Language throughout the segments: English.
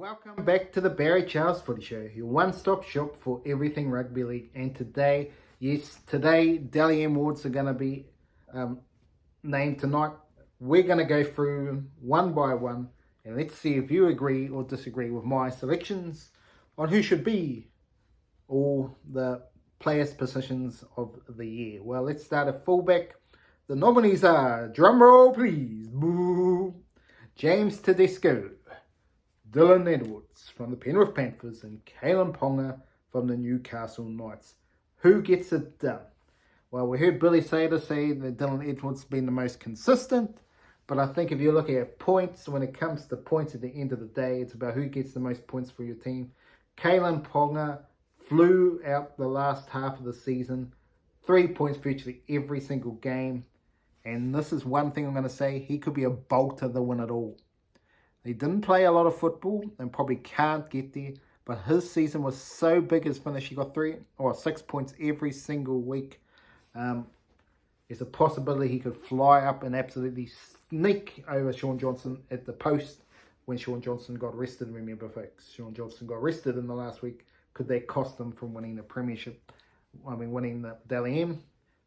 Welcome back to the Barry Charles Footy Show, your one-stop shop for everything rugby league. And today, Dally M awards are going to be named tonight. We're going to go through one by one, and let's see if you agree or disagree with my selections on who should be all the players' positions of the year. Well, let's start at fullback. The nominees are, drumroll please, boo, James Tedesco, Dylan Edwards from the Penrith Panthers, and Kalen Ponga from the Newcastle Knights. Who gets it done? Well, we heard Billy Sater say that Dylan Edwards has been the most consistent, but I think if you're looking at points, when it comes to points at the end of the day, it's about who gets the most points for your team. Kalen Ponga flew out the last half of the season, 3 points virtually every single game, and this is one thing I'm going to say, he could be a bolter to win it all. He didn't play a lot of football and probably can't get there, but his season was so big his finish. He got 3 or 6 points every single week. There's a possibility he could fly up and absolutely sneak over Shaun Johnson at the post when Shaun Johnson got rested. Remember, folks, Shaun Johnson got rested in the last week. Could that cost him from winning the premiership? Winning the Dally M?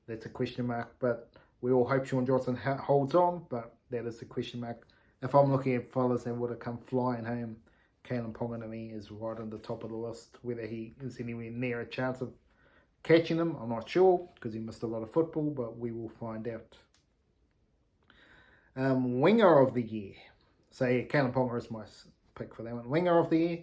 That's a question mark, but we all hope Shaun Johnson holds on, but that is a question mark. If I'm looking at fellas that would have come flying home, Kalen Ponga to me is right on the top of the list. Whether he is anywhere near a chance of catching him, I'm not sure, because he missed a lot of football, but we will find out. Winger of the year. So yeah, Kalen Ponga is my pick for that one. Winger of the year.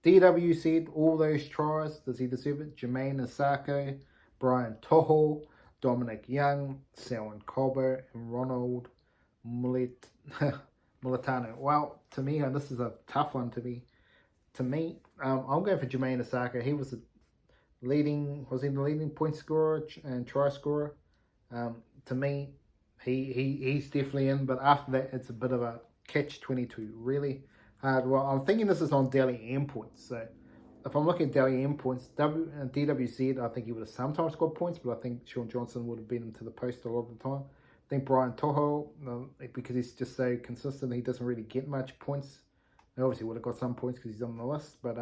DW said all those tries. Does he deserve it? Jermaine Asako, Brian Toho, Dominic Young, Selwyn Cobbo, and Ronald Mulatano. Well, to me, and this is a tough one to me. I'm going for Jermaine Asako. He was the leading point scorer and try scorer. To me, he's definitely in. But after that, it's a bit of a catch-22. Really hard. Well, I'm thinking this is on Dally M points. So if I'm looking at Dally M points, DWZ, I think he would have sometimes got points, but I think Shaun Johnson would have beat him to the post a lot of the time. I think Brian Toho, because he's just so consistent, he doesn't really get much points. He obviously would have got some points because he's on the list, but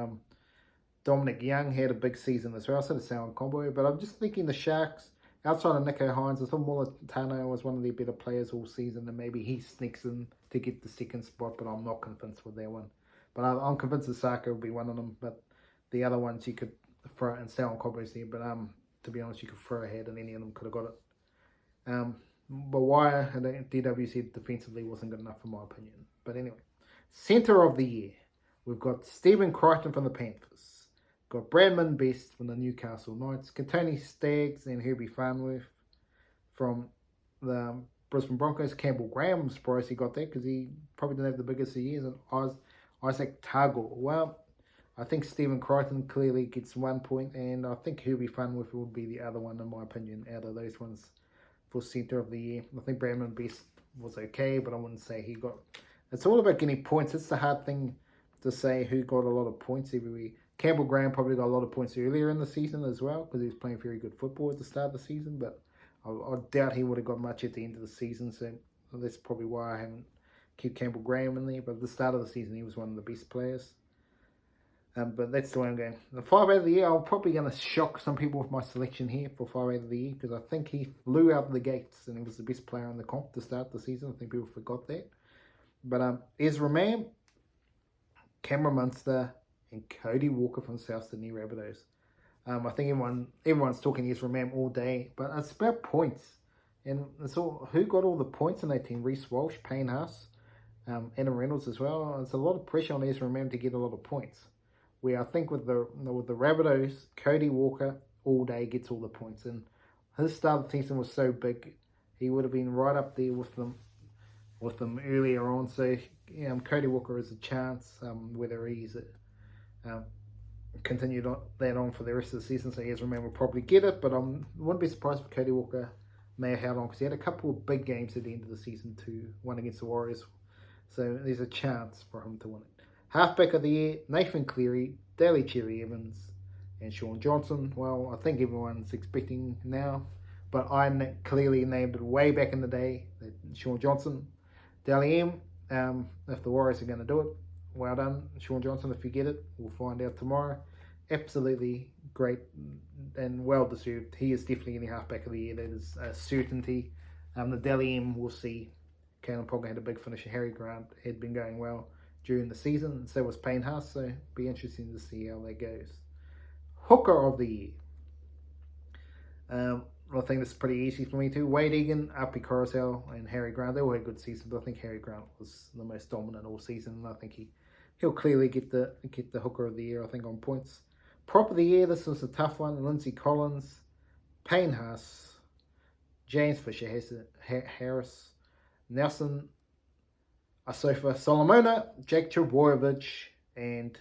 Dominic Young had a big season as well, so the Selwyn Cobbo. But I'm just thinking the Sharks, outside of Nico Hines, I thought Mulatano was one of their better players all season, and maybe he sneaks in to get the second spot, but I'm not convinced with that one. But I'm convinced Asako will be one of them, but the other ones you could throw, and Selwyn Cobbo's there, but to be honest, you could throw ahead and any of them could have got it. But why DW said defensively wasn't good enough, in my opinion. But anyway, centre of the year. We've got Stephen Crichton from the Panthers. Got Bradman Best from the Newcastle Knights. Katoni Staggs and Herbie Farnworth from the Brisbane Broncos. Campbell Graham, I'm surprised he got that because he probably didn't have the biggest of years. And Isaac Targor. Well, I think Stephen Crichton clearly gets 1 point, and I think Herbie Farnworth would be the other one, in my opinion, out of those ones for centre of the year. I think Bradman Best was okay, but I wouldn't say he got... It's all about getting points. It's the hard thing to say who got a lot of points every week. Campbell Graham probably got a lot of points earlier in the season as well, because he was playing very good football at the start of the season, but I doubt he would have got much at the end of the season, so that's probably why I haven't kept Campbell Graham in there. But at the start of the season, he was one of the best players. But that's the way I'm going. The 5 out of the year, I'm probably going to shock some people with my selection here for 5 out of the year, because I think he flew out of the gates and he was the best player in the comp to start the season. I think people forgot that. But Ezra Mam, Cameron Munster, and Cody Walker from South Sydney Rabbitohs. I think everyone's talking Ezra Mam all day, but it's about points. And it's all, who got all the points in that team? Reece Walsh, Payne Haas, Adam Reynolds as well. It's a lot of pressure on Ezra Mam to get a lot of points. Where I think with the Rabbitohs, Cody Walker all day gets all the points, and his start of the season was so big, he would have been right up there with them earlier on. So Cody Walker has a chance, whether he's continued that on for the rest of the season. So Ezra Mam will probably get it, but I wouldn't be surprised if Cody Walker may have held on, because he had a couple of big games at the end of the season too, one against the Warriors. So there's a chance for him to win it. Halfback of the year, Nathan Cleary, Daly Cherry Evans, and Shaun Johnson. Well, I think everyone's expecting now, but I clearly named it way back in the day that Shaun Johnson. Dally M, if the Warriors are going to do it, well done, Shaun Johnson. If you get it, we'll find out tomorrow. Absolutely great and well deserved. He is definitely in the halfback of the year. That is a certainty. The Dally M, we'll see. Caelan Pogga had a big finish. Harry Grant had been going well during the season, and so was Payne Haas. So be interesting to see how that goes. Hooker of the year. I think this is pretty easy for me too. Wade Egan, Api Coruscant, and Harry Grant. They all had good seasons, but I think Harry Grant was the most dominant all season, and I think he'll clearly get the hooker of the year, I think, on points. Prop of the year, this was a tough one. Lindsay Collins, Payne Haas, James Fisher-Harris, Nelson Asofa Solomona, Jake Trbojevic, and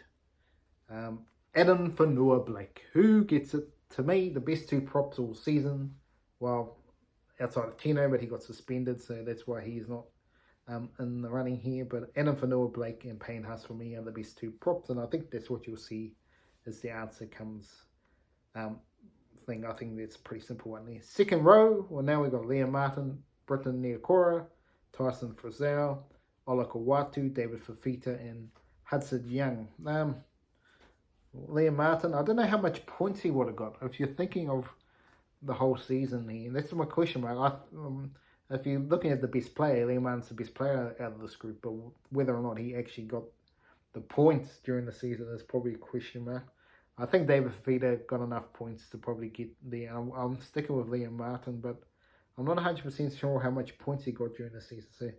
Adam Fanua-Blake. Who gets it? To me, the best two props all season. Well, outside of Tino, but he got suspended, so that's why he's not in the running here. But Adam Fanua-Blake and Payne Haas for me are the best two props, and I think that's what you'll see as the answer comes. I think that's a pretty simple one there. Second row, well, now we've got Liam Martin, Britton Niokora, Tyson Frizell, Ola Kawatu, David Fafita, and Hudson Young. Liam Martin, I don't know how much points he would have got. If you're thinking of the whole season here, that's my question mark. If you're looking at the best player, Liam Martin's the best player out of this group, but whether or not he actually got the points during the season is probably a question mark. I think David Fafita got enough points to probably get there. I'm sticking with Liam Martin, but I'm not 100% sure how much points he got during the season. So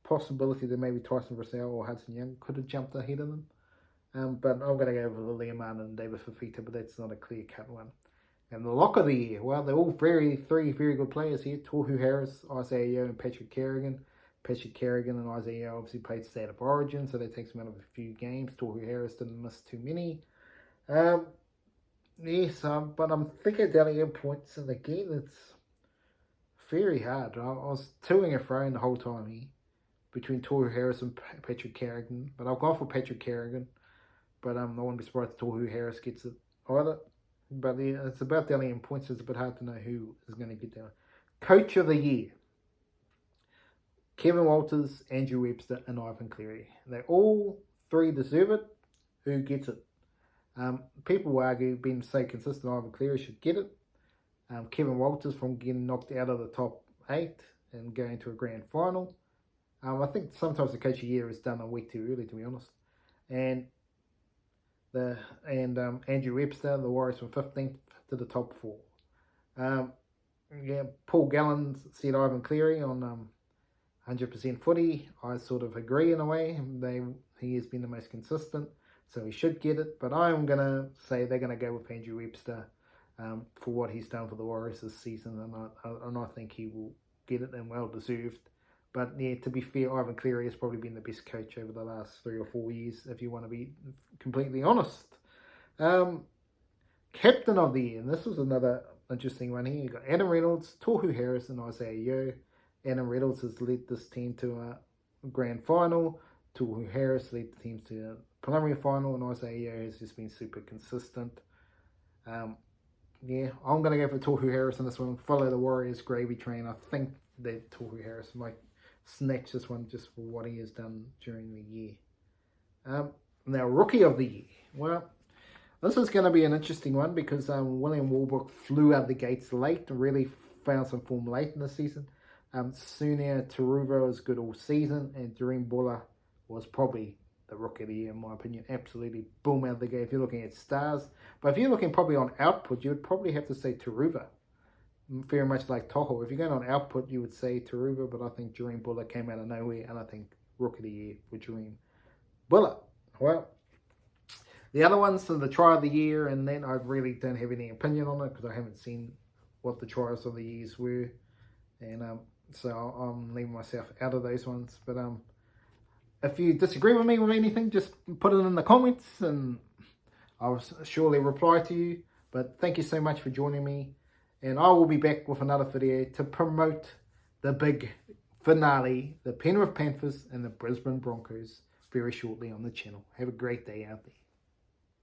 possibility that maybe Tyson Frizell or Hudson Young could have jumped ahead of them. But I'm going to go with Liam Martin and David Fafita, but that's not a clear-cut one. And the lock of the year, well, they're all three very good players here. Tohu Harris, Isaiah Yeo, and Patrick Carrigan. Patrick Carrigan and Isaiah Yeo obviously played State of Origin, so that takes them out of a few games. Tohu Harris didn't miss too many. But I'm thinking Dally M points, and again, it's very hard. I was toing and froing the whole time here between Tohu Harris and Patrick Carrigan, but I've gone for Patrick Carrigan. But I wouldn't be surprised if Tohu Harris gets it either. But yeah, it's about Dally M points. It's a bit hard to know who is going to get there. Coach of the year. Kevin Walters, Andrew Webster, and Ivan Cleary. They all three deserve it. Who gets it? People will argue, being so consistent, Ivan Cleary should get it. Kevin Walters from getting knocked out of the top 8 and going to a grand final. I think sometimes the coach of the year is done a week too early, to be honest. And Andrew Webster, the Warriors from 15th to the top 4. Paul Gallen said Ivan Cleary on 100% footy. I sort of agree in a way. He has been the most consistent, so he should get it. But I'm going to say they're going to go with Andrew Webster for what he's done for the Warriors this season, and I think he will get it, and well deserved. But yeah, to be fair, Ivan Cleary has probably been the best coach over the last 3 or 4 years, if you want to be completely honest. Captain of the year, and this was another interesting one here. You got Adam Reynolds, Tohu Harris, and Isaiah Yeo. Adam Reynolds has led this team to a grand final. Tohu Harris led the team to a preliminary final, and Isaiah Yeo has just been super consistent. I'm going to go for Tohu Harris in this one. Follow the Warriors gravy train. I think that Tohu Harris might snatch this one just for what he has done during the year. Now, Rookie of the Year. Well, this is going to be an interesting one because William Walbrook flew out the gates late and really found some form late in the season. Sunia Taruva was good all season, and Doreen Buller was probably the Rookie of the Year, in my opinion. Absolutely boom out of the gate if you're looking at stars. But if you're looking probably on output, you would probably have to say Taruva. Very much like Toho. If you're going on output, you would say Taruva, but I think Doreen Buller came out of nowhere, and I think Rookie of the Year for Doreen Buller. Well, the other ones, so the Try of the Year, and then I really don't have any opinion on it because I haven't seen what the Tries of the Years were, and so I'm leaving myself out of those ones. But if you disagree with me with anything, just put it in the comments, and I'll surely reply to you. But thank you so much for joining me. And I will be back with another video to promote the big finale, the Penrith Panthers and the Brisbane Broncos, very shortly on the channel. Have a great day out there.